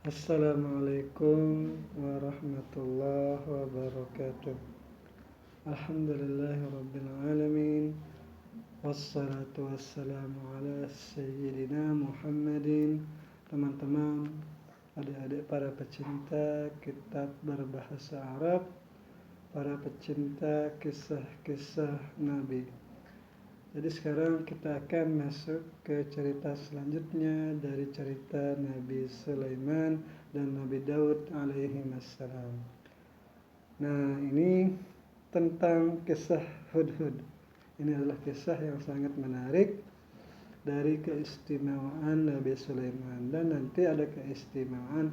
Assalamualaikum warahmatullahi wabarakatuh. Alhamdulillahirabbil alamin. Wassalatu wassalamu ala sayyidina Muhammadin. Teman-teman, adik-adik para pecinta kitab berbahasa Arab, para pecinta kisah-kisah Nabi. Jadi sekarang kita akan masuk ke cerita selanjutnya dari cerita Nabi Sulaiman dan Nabi Daud alaihi wassalam. Nah, ini tentang kisah Hudhud. Ini adalah kisah yang sangat menarik dari keistimewaan Nabi Sulaiman, dan nanti ada keistimewaan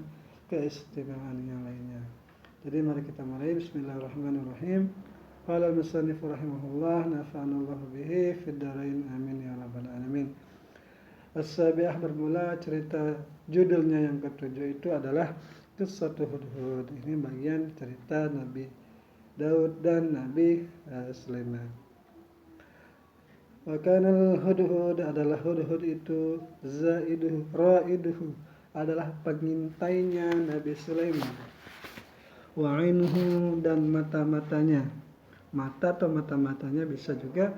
yang lainnya. Jadi mari kita mulai. Bismillahirrahmanirrahim. Qala al-musannif rahimahullah, nafa'anallahu bihi fid dharain amin ya rabbal alamin. As-sabi'ah, bermula cerita judulnya yang ketujuh itu adalah Kisah Hudhud. Ini bagian cerita Nabi Daud dan Nabi Sulaiman. Wa kana al-hudhud, adalah hudhud itu zaiduhu raiduhu, adalah pengintainya Nabi Sulaiman. Wa ainuhu, dan mata-matanya. Mata atau mata-matanya bisa juga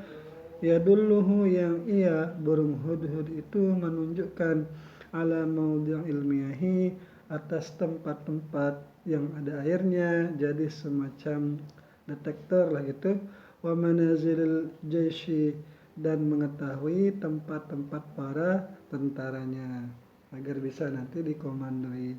yadulluhu, yang ia burung hudhud itu menunjukkan ala maudhi' ilmiyahi, atas tempat-tempat yang ada airnya, jadi semacam detektor lah gitu. Wa manazilil jaishi, dan mengetahui tempat-tempat para tentaranya agar bisa nanti dikomandoi.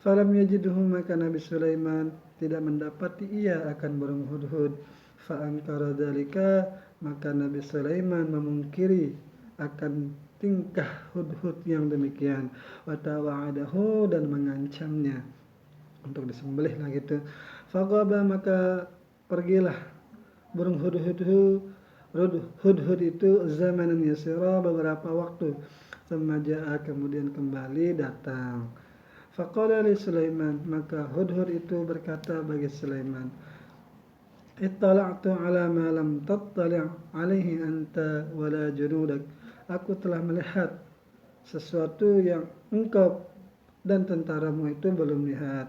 Falam yajidhu, maka Nabi Sulaiman tidak mendapati ia akan burung hudhud. Fa'ankara dzalika, maka Nabi Sulaiman memungkiri akan tingkah hudhud yang demikian. Wa tawa'adahu, dan mengancamnya untuk disembelih lah gitu. Faqaba, maka pergilah burung hudhud itu zamanan yasira, beberapa waktu. Semaja'a, kemudian kembali datang. Faqala li Sulaiman, maka hudhud itu berkata bagi Sulaiman, ittala'tu ala ma lam tattali' alaihi anta wala junudak. Aku telah melihat sesuatu yang engkau dan tentaramu itu belum lihat.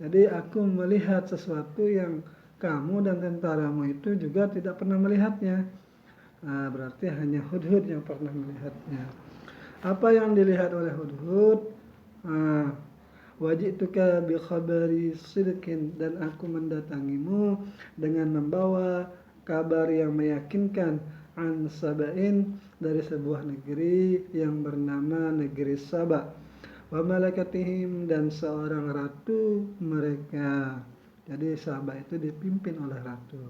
Jadi aku melihat sesuatu yang kamu dan tentaramu itu juga tidak pernah melihatnya. Nah, berarti hanya hudhud yang pernah melihatnya. Apa yang dilihat oleh hudhud? Wajituka bi khabari sidqin, dan aku mendatangimu dengan membawa kabar yang meyakinkan, an Saba'in, dari sebuah negeri yang bernama negeri Saba, wa malakatihim, dan seorang ratu mereka. Jadi Saba itu dipimpin oleh ratu.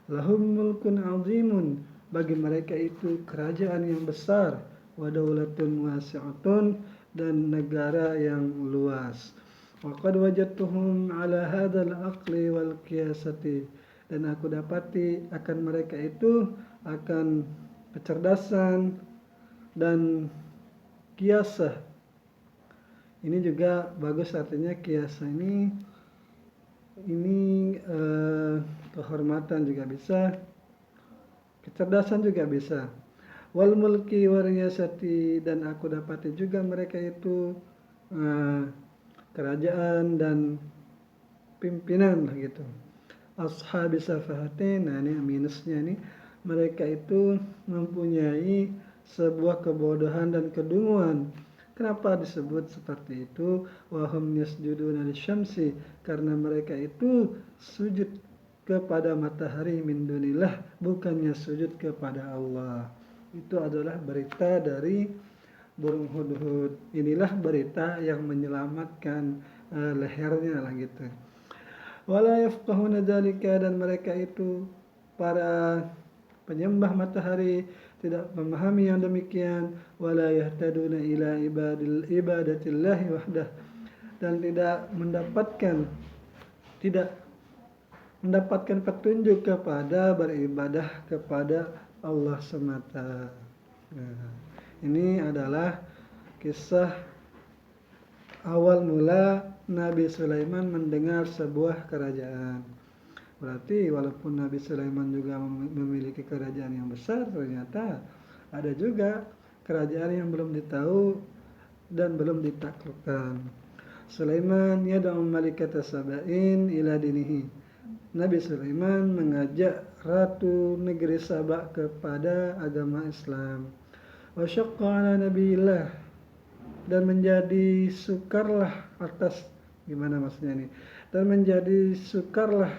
Lahum mulkun azimun, bagi mereka itu kerajaan yang besar, wa daulatun wasi'atun, dan negara yang luas. Wa qad wajadtuhum ala hadzal aqli wal qiyasati, dan aku dapati akan mereka itu akan kecerdasan dan qiyasah. Ini juga bagus, artinya qiyasah ini kehormatan juga bisa, kecerdasan juga bisa. Wal mulki wariyasati, dan aku dapati juga mereka itu kerajaan dan pimpinan lah gitu. Ashabi safahatin, nah ini minusnya nih, mereka itu mempunyai sebuah kebodohan dan kedunguan. Kenapa disebut seperti itu? Wahum yasjuduna lisyamsi, karena mereka itu sujud kepada matahari min dunillah, bukannya sujud kepada Allah. Itu adalah berita dari burung hudhud. Inilah berita yang menyelamatkan lehernya lah gitu. Wala yafqahuna dzalika, dan mereka itu para penyembah matahari tidak memahami yang demikian. Wala yahtaduna ila ibadatillahi wahdah, dan tidak mendapatkan petunjuk kepada beribadah kepada Allah semata. Nah, ini adalah kisah awal mula Nabi Sulaiman mendengar sebuah kerajaan. Berarti walaupun Nabi Sulaiman juga memiliki kerajaan yang besar, ternyata ada juga kerajaan yang belum ditahu dan belum ditaklukkan. Sulaiman yad'u malikata Saba'in ila dinihi. Nabi Sulaiman mengajak ratu negeri Sabak kepada agama Islam. Wa syaqqa ala nabiyillah, dan menjadi sukarlah atas, gimana maksudnya ini? Dan menjadi sukarlah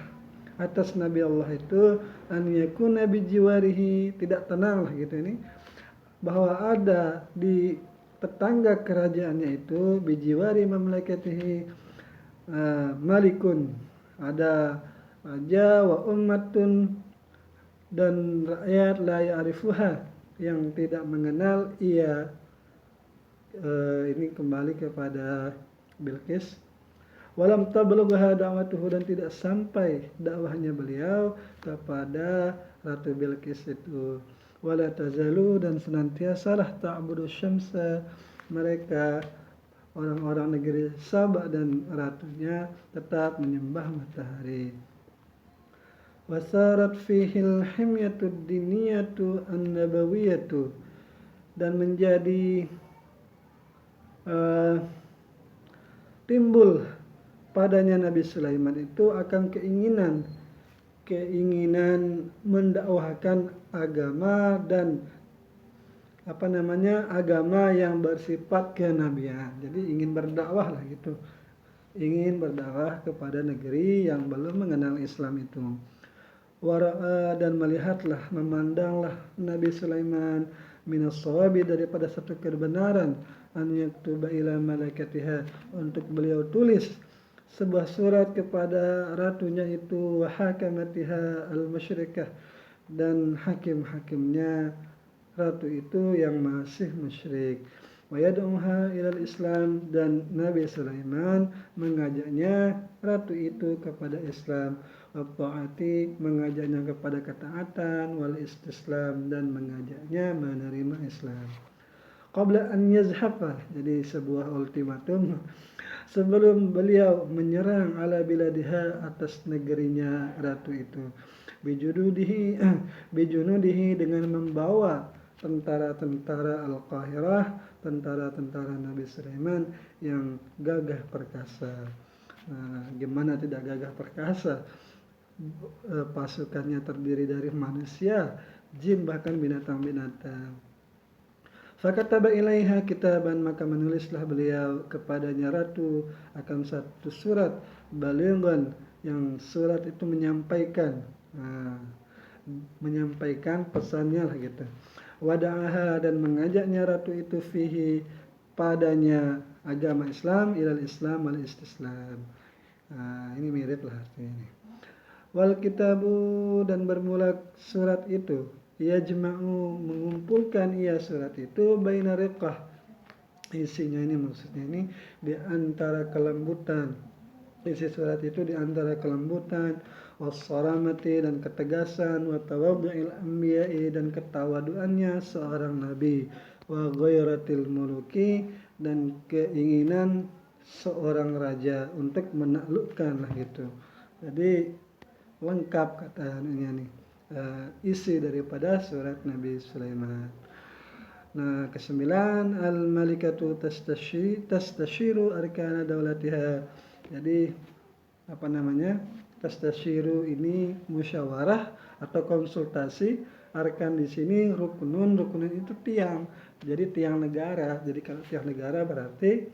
atas Nabi Allah itu an yakuna bi jiwarihi, tidak tenang lah gitu ini, bahwa ada di tetangga kerajaannya itu bijiwari mamlakatihi malikun, ada raja wa ummatun, dan rakyat la ya'rifuha, yang tidak mengenal ia. Ini kembali kepada Bilqis. Walam tablugha da'watuhu, dan tidak sampai dakwahnya beliau kepada Ratu Bilqis itu. Wala tazalu, dan senantiasalah ta'budu syamsa, mereka orang-orang negeri Sabah dan ratunya tetap menyembah matahari. Wasarat fihil himyatu diniyatu an-nabawiyatu, dan menjadi timbul padanya Nabi Sulaiman itu akan keinginan mendakwahkan agama dan agama yang bersifat kenabian. Jadi ingin berdakwah lah gitu. Ingin berdakwah kepada negeri yang belum mengenal Islam itu. Wara'a, dan melihatlah, memandanglah Nabi Sulaiman minas shawabi, daripada satu kebenaran, an yaktuba ila malaikatiha, untuk beliau tulis sebuah surat kepada ratunya itu, wa hakamatiha al-musyrikah, dan hakim-hakimnya ratu itu yang masih musyrik. Wa yad'uha ilal Islam, dan Nabi Sulaiman mengajaknya ratu itu kepada Islam. Wa ta'ati, mengajaknya kepada ketaatan. Wal istislam, dan mengajaknya menerima Islam. Qabla an yazhafa, jadi sebuah ultimatum sebelum beliau menyerang ala biladiha, atas negerinya ratu itu. Bijunudihi, dengan membawa tentara-tentara Al-Qahirah, tentara-tentara Nabi Sulaiman yang gagah perkasa. Gimana tidak gagah perkasa? Pasukannya terdiri dari manusia, jin, bahkan binatang-binatang. Fakataba ilaiha kitaban, maka menulislah beliau kepadanya ratu akan satu surat balighan, yang surat itu menyampaikan pesannya lah gitu. Wada'aha, dan mengajaknya ratu itu fihi, padanya agama Islam, ilal Islam wal istislam. Ini mirip lah artinya ini. Wal kitabu, dan bermula surat itu, yajma'u, mengumpulkan ia surat itu, baina riqah, isinya ini maksudnya ini di antara kelembutan. Isi surat itu di antara kelembutan, wassaramati, dan ketegasan, wa tawaddu'il anbiya'i, dan ketawaduannya seorang nabi, wa ghairatil muluki, dan keinginan seorang raja untuk menaklukkan lah gitu. Jadi lengkap katanya nih isi daripada surat Nabi Sulaiman. Nah, kesembilan, al-malikatu tastashiru arkana daulatiha. Jadi tastashiru ini musyawarah atau konsultasi. Arkan di sini rukunun itu tiang. Jadi tiang negara. Jadi kalau tiang negara berarti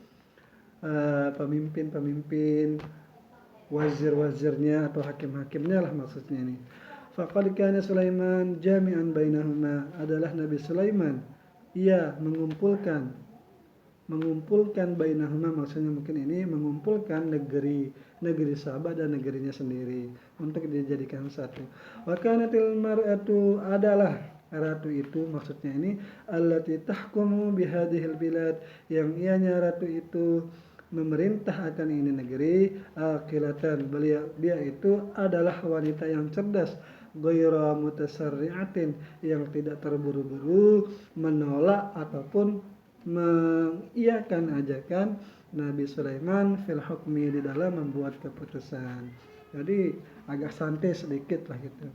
pemimpin-pemimpin, wazir-wazirnya atau hakim-hakimnya lah maksudnya ini. Faqad kana Sulaiman jami'an bainahuma, adalah Nabi Sulaiman ia mengumpulkan bainahuma, maksudnya mungkin ini mengumpulkan negeri Sabah dan negerinya sendiri untuk dijadikan satu. Wa kanatil mar'atu, adalah ratu itu maksudnya ini allati tahkumu bihadhil bilad, yang ianya ratu itu memerintah akan ini negeri. Aqilatan, dia itu adalah wanita yang cerdas, ghayra mutasarri'atin, yang tidak terburu-buru menolak ataupun mengiyakan ajakan Nabi Sulaiman fil hukmi, di dalam membuat keputusan. Jadi agak santai sedikit lah gitu.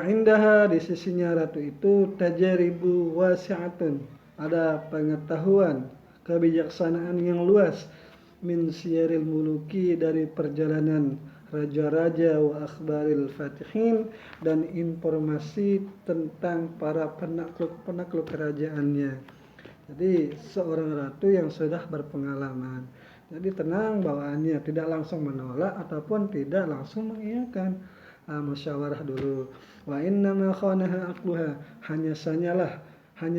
Indaha di sisinya ratu itu tajaribu wasi'atun, ada pengetahuan, kebijaksanaan yang luas, min siyaril muluki, dari perjalanan raja-raja, wa akhbaril fatihin, dan informasi tentang para penakluk-penakluk kerajaannya. Jadi seorang ratu yang sudah berpengalaman. Jadi tenang bawaannya, tidak langsung menolak ataupun tidak langsung mengiyakan. Musyawarah dulu. Wa inna ma khanaha aqluha, hanya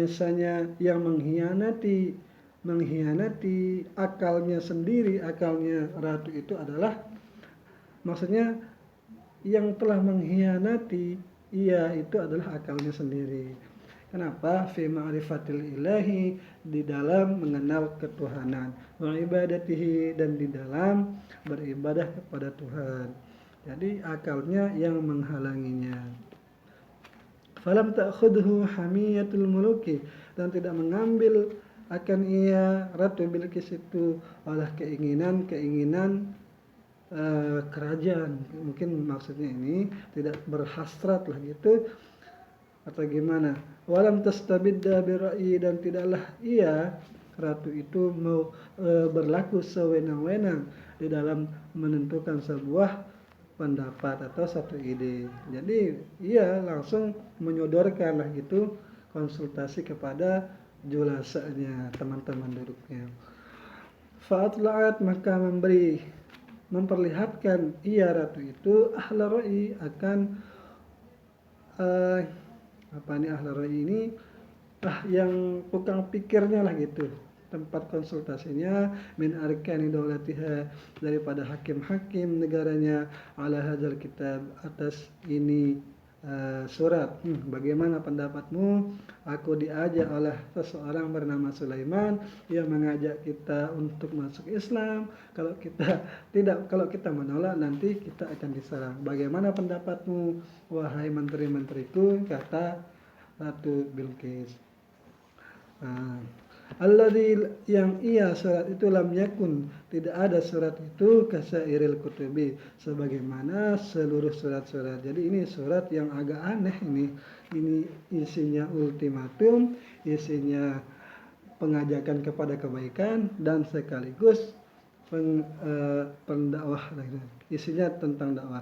saja yang mengkhianati akalnya sendiri. Akalnya ratu itu adalah, maksudnya yang telah mengkhianati ia itu adalah akalnya sendiri. Kenapa? Fi ma'rifatil ilahi, di dalam mengenal ketuhanan, wa ibadatihi, dan di dalam beribadah kepada Tuhan. Jadi akalnya yang menghalanginya. Falam ta'khudhu hamiyatul muluki, dan tidak mengambil akan ia Ratu Bilqis itu oleh keinginan kerajaan. Mungkin maksudnya ini tidak berhasrat lah gitu, atau gimana. Walam tastabidda bira'yi, dan tidaklah ia ratu itu mau berlaku sewenang-wenang di dalam menentukan sebuah pendapat atau satu ide. Jadi ia langsung menyodorkan lah gitu, konsultasi kepada julasanya, teman-teman duduknya. Fa'atla'at, maka memperlihatkan ia ratu itu ahla ra'i, akan ahla ra'i ini yang tukang pikirnya lah gitu, tempat konsultasinya, min arkani daulatiha, daripada hakim-hakim negaranya, ala hadzal kitab, atas ini surat. Bagaimana pendapatmu? Aku diajak oleh seseorang bernama Sulaiman yang mengajak kita untuk masuk Islam. Kalau kita menolak, nanti kita akan diserang. Bagaimana pendapatmu, wahai menteri-menteriku? Kata Ratu Bilqis. Alladzi, yang ia surat itu, lam yakun, tidak ada surat itu, kasairil kutubi, sebagaimana seluruh surat-surat. Jadi ini surat yang agak aneh ini isinya ultimatum, isinya pengajakan kepada kebaikan, dan sekaligus pendakwah, isinya tentang dakwah.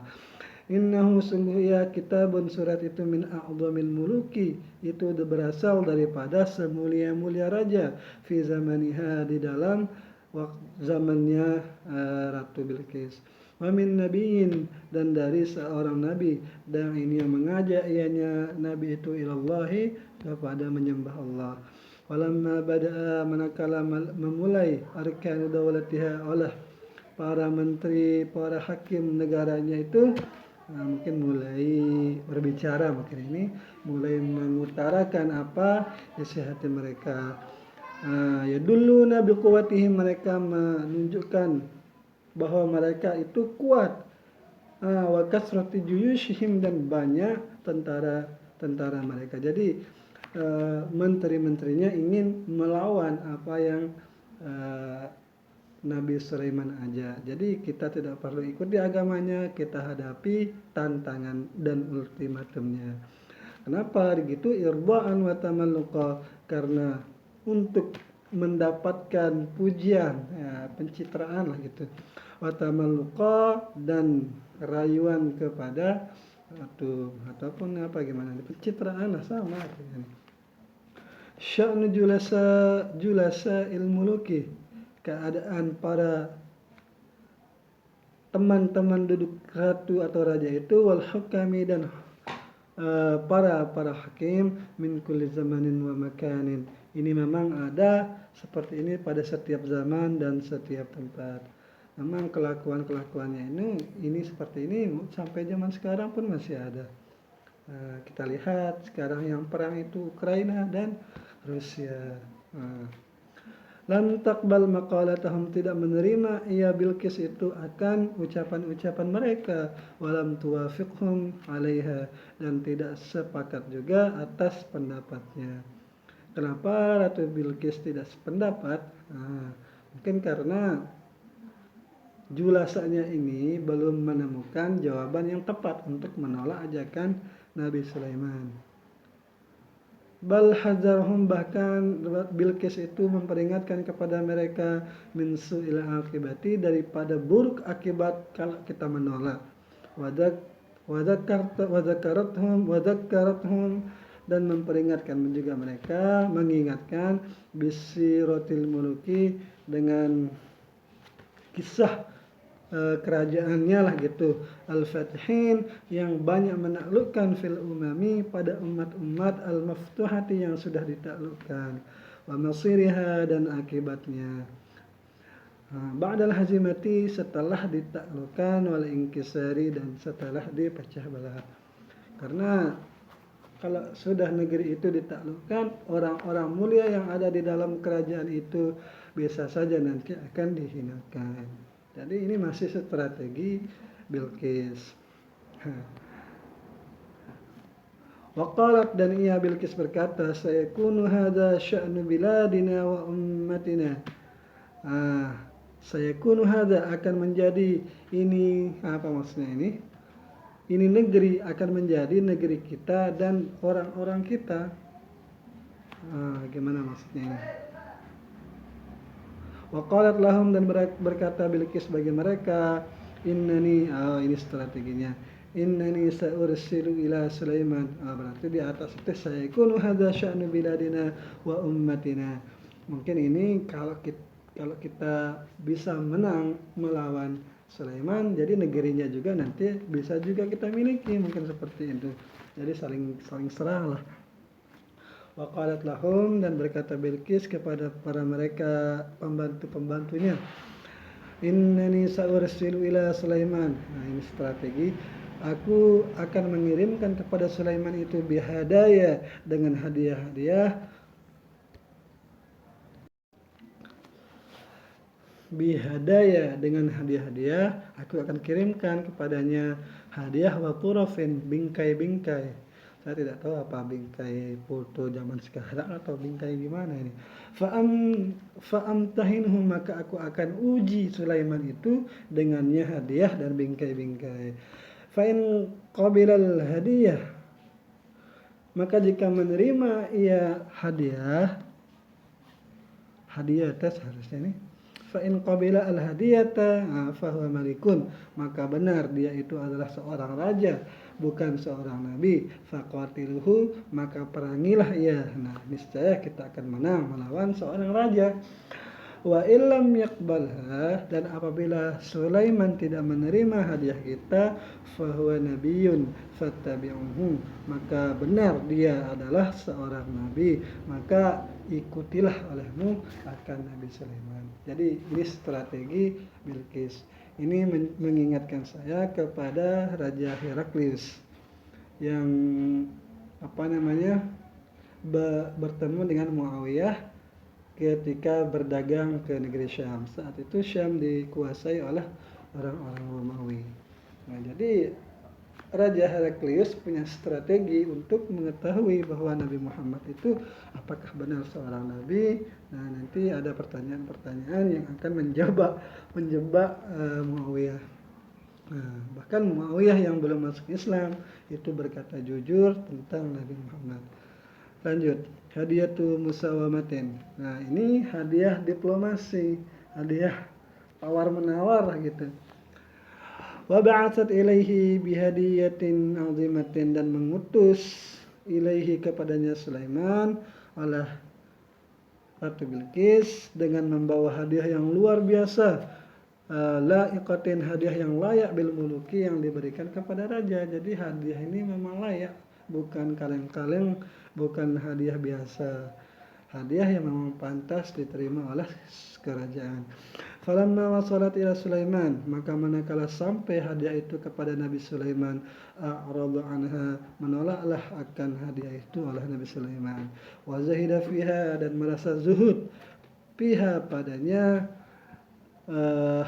Innahu, sungguh ia kitabun, surat itu, min a'dhamil muluki, itu berasal daripada semulia-mulia raja, fi zamaniha, di dalam zamannya Ratu Bilqis. Wa min nabiyyin, dan dari seorang nabi, dan ini yang mengajak ianya nabi itu ilallahi, kepada menyembah Allah. Walamma bada'a, manakala memulai arkan dawlatiha, oleh para menteri, para hakim negaranya itu, mungkin mulai berbicara, mungkin ini mulai mengutarakan apa isi hati mereka. Ya dulu nabi kuwatihim, mereka menunjukkan bahwa mereka itu kuat. Wa kasrati juyushihim, dan banyak tentara mereka. Jadi menteri-menterinya ingin melawan apa yang Nabi Sulaiman aja. Jadi kita tidak perlu ikuti agamanya, kita hadapi tantangan dan ultimatumnya. Kenapa begitu? Irba'an wa tamalluqa, karena untuk mendapatkan pujian, pencitraan lah gitu. Wa tamalluqa, dan rayuan kepada ataupun apa gimana, pencitraan lah, sama artinya. Sya'nu julasa ilmuluki, keadaan para teman-teman duduk ratu atau raja itu, wal hukami, dan para hakim, min kulli zamanin wa makanin. Ini memang ada seperti ini pada setiap zaman dan setiap tempat. Memang kelakuannya ini seperti ini sampai zaman sekarang pun masih ada. Kita lihat sekarang yang perang itu Ukraina dan Rusia. Lam taqbal maqalatahum, tidak menerima ia Bilqis itu akan ucapan-ucapan mereka, walam tuwafiqhum alaiha, dan tidak sepakat juga atas pendapatnya. Kenapa Ratu Bilqis tidak sependapat? Mungkin karena julasanya ini belum menemukan jawaban yang tepat untuk menolak ajakan Nabi Sulaiman. Bal hadzarhum, bahkan Bilqis itu memperingatkan kepada mereka min su'il akibati, daripada buruk akibat kalau kita menolak. Wadzakaratuhum dan memperingatkan juga mereka, mengingatkan bisiratil muluki, dengan kisah kerajaannya lah gitu, al-fatihin, yang banyak menaklukkan fil umami, pada umat-umat, al-maftuhati, yang sudah ditaklukkan, wa masiriha, dan akibatnya, ba'dal hazimati, setelah ditaklukkan, wal inkisari, dan setelah dipecah belah. Karena kalau sudah negeri itu ditaklukkan, orang-orang mulia yang ada di dalam kerajaan itu bisa saja nanti akan dihinakan. Jadi ini masih strategi Bilqis. Waqalat, dan ia Bilqis berkata, sayakunu hadza sya'nu biladina wa ummatina. Sayakunu hadza, akan menjadi ini, apa maksudnya ini? Ini negeri akan menjadi negeri kita dan orang-orang kita. Gimana maksudnya ini? Waqalat lahum, dan berkata Bilqis bagi mereka, innani, ini strateginya, innani sa'ursilu ila Sulaiman. Berarti di atas itu sayakunu hadza sya'nu biladina wa ummatina. Mungkin ini kalau kita bisa menang melawan Sulaiman, jadi negerinya juga nanti bisa juga kita miliki, mungkin seperti itu. Jadi saling serang lah. Waqalat lahum, dan berkata Bilqis kepada para mereka pembantu-pembantunya, innani sa'ursilu ila Sulaiman. Ini strategi. Aku akan mengirimkan kepada Sulaiman itu bihadaya, dengan hadiah-hadiah, bihadaya, dengan hadiah-hadiah, aku akan kirimkan kepadanya hadiah, wa turafin, bingkai-bingkai. Saya tidak tahu apa bingkai foto zaman sekarang atau bingkai gimana ini. Fa'amtahinhu, maka aku akan uji Sulaiman itu dengannya hadiah dan bingkai-bingkai. Fa'in qabilal hadiah, maka jika menerima ia hadiah tes harusnya nih. Fa'in qabila al-hadiyata fahuwa malikun, maka benar dia itu adalah seorang raja, bukan seorang nabi. Faqatiluhu, maka perangilah ia. Niscaya kita akan menang melawan seorang raja. Wa illam yaqbalha, dan apabila Sulaiman tidak menerima hadiah kita, fahuwa nabiyyun fattabi'uhu, maka benar dia adalah seorang nabi, maka ikutilah olehmu akan Nabi Sulaiman. Jadi ini strategi Bilqis. Ini mengingatkan saya kepada Raja Heraklius yang bertemu dengan Muawiyah ketika berdagang ke negeri Syam. Saat itu Syam dikuasai oleh orang-orang Romawi. Jadi Raja Heraklius punya strategi untuk mengetahui bahwa Nabi Muhammad itu apakah benar seorang nabi. Nanti ada pertanyaan-pertanyaan yang akan menjebak Muawiyah. Bahkan Muawiyah yang belum masuk Islam itu berkata jujur tentang Nabi Muhammad. Lanjut, hadiyatu musawamatin. Ini hadiah diplomasi, hadiah tawar-menawar gitu. Wa ba'atsat ilaihi bihadiyatin 'azimatin, dan mengutus ilaihi kepadanya Sulaiman oleh Ratu Bilqis dengan membawa hadiah yang luar biasa, laiqatin, hadiah yang layak bil muluki, yang diberikan kepada raja. Jadi hadiah ini memang layak, bukan kaleng-kaleng, bukan hadiah biasa, hadiah yang memang pantas diterima oleh kerajaan. Falamma wasalat ila Sulaiman, maka manakala sampai hadiah itu kepada Nabi Sulaiman, a'radu anha, menolaklah akan hadiah itu oleh Nabi Sulaiman. Wa zahida fiha, dan merasa zuhud, fiha, padanya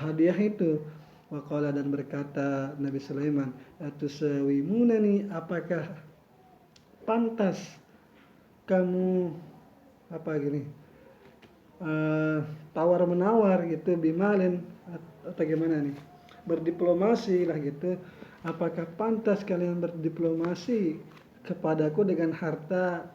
hadiah itu. Wa qala, dan berkata Nabi Sulaiman, atusawimunani, apakah pantas kamu tawar menawar gitu, bimalin, atau gimana nih? Berdiplomasi lah gitu. Apakah pantas kalian berdiplomasi kepadaku dengan harta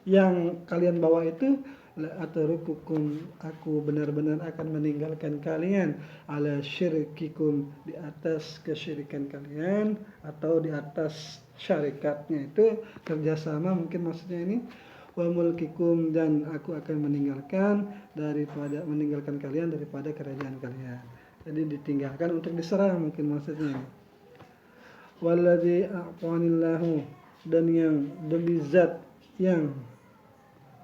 yang kalian bawa itu, atau rukukum, aku benar-benar akan meninggalkan kalian ala syirkikum, di atas kesyirikan kalian, atau di atas syarikatnya itu kerjasama mungkin maksudnya ini, wa mulkikum, dan aku akan meninggalkan kalian daripada kerajaan kalian. Jadi ditinggalkan untuk diserang mungkin maksudnya. Walladzi a'tanillahu, dan yang demi zat yang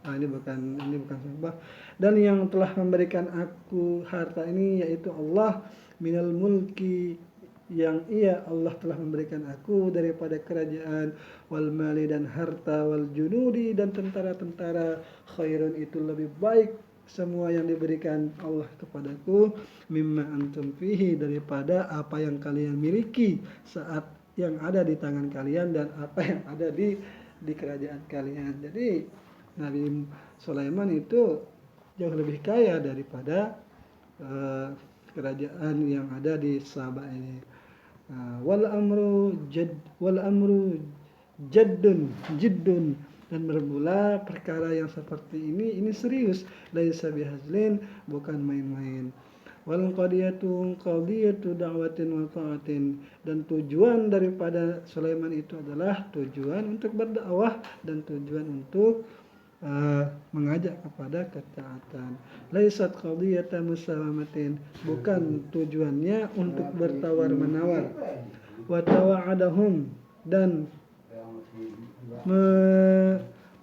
ini bukan sumpah, dan yang telah memberikan aku harta ini, yaitu Allah, minal mulki, yang Allah telah memberikan aku daripada kerajaan, wal mali, dan harta, wal junudi, dan tentara-tentara, khairun, itu lebih baik semua yang diberikan Allah kepadaku, mimma antum fihi, daripada apa yang kalian miliki saat yang ada di tangan kalian dan apa yang ada di kerajaan kalian. Jadi Nabi Sulaiman itu jauh lebih kaya daripada kerajaan yang ada di Sabah ini. Wal amru jiddun, dan bermula perkara yang seperti ini serius, laisa bihazlin, bukan main-main. Wal qadiyatu da'watin wa ta'atin, dan tujuan daripada Sulaiman itu adalah tujuan untuk berdakwah dan tujuan untuk mengajak kepada ketaatan. Laisat qadiyata musalamatin, bukan tujuannya untuk bertawar-menawar. Wa tawa'adahum, dan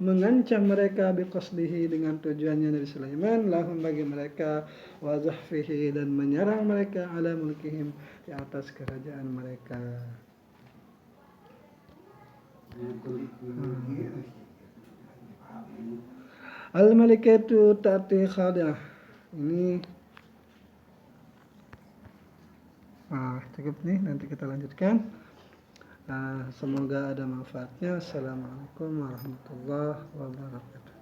mengancam mereka biqasdihi, dengan tujuannya Nabi Sulaiman, lahum, bagi mereka, wa zahfihi, dan menyerang mereka, ala mulkihim, di atas kerajaan mereka. Al-malikatu ta'ti khadi'ah. Ini cukup nih, nanti kita lanjutkan. Semoga ada manfaatnya. Assalamualaikum warahmatullahi wabarakatuh.